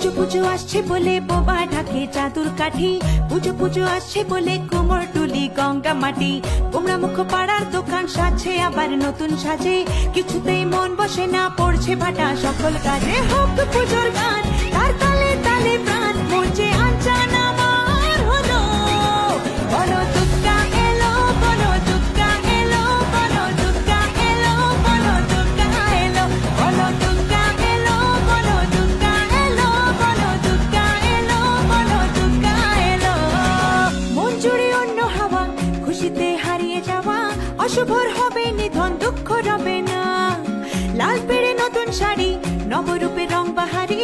পুজো পুজো আসছে বলে বোবা ঢাকে চাদুর কাঠি, পুজো পুজো আসছে বলে কোমর টুলি গঙ্গা মাটি। গোমরা মুখ পাড়ার দোকান সাজছে আবার নতুন সাজে, কিছুতেই মন বসে না পড়ছে ভাটা সকল কাজে। হোক পুজোর গান তার তালে তালে প্রাণ, মন যে আনচান আমার হলো। বলো দুর্গা এলো, বলো দুর্গা এলো, বলো দুর্গা এলো, বলো দুর্গা এলো, বলো দুর্গা এলো, বলো দুর্গা এলো, বলো দুর্গা এলো, বলো দুর্গা এলো। মন জুড়ে অন্য হাওয়া, খুশিতে হারিয়ে যাওয়া, অশুভর হবে নিধন দুঃখ রবে না। লাল পেড়ে নতুন শাড়ি, নবরূপে রং বাহারি,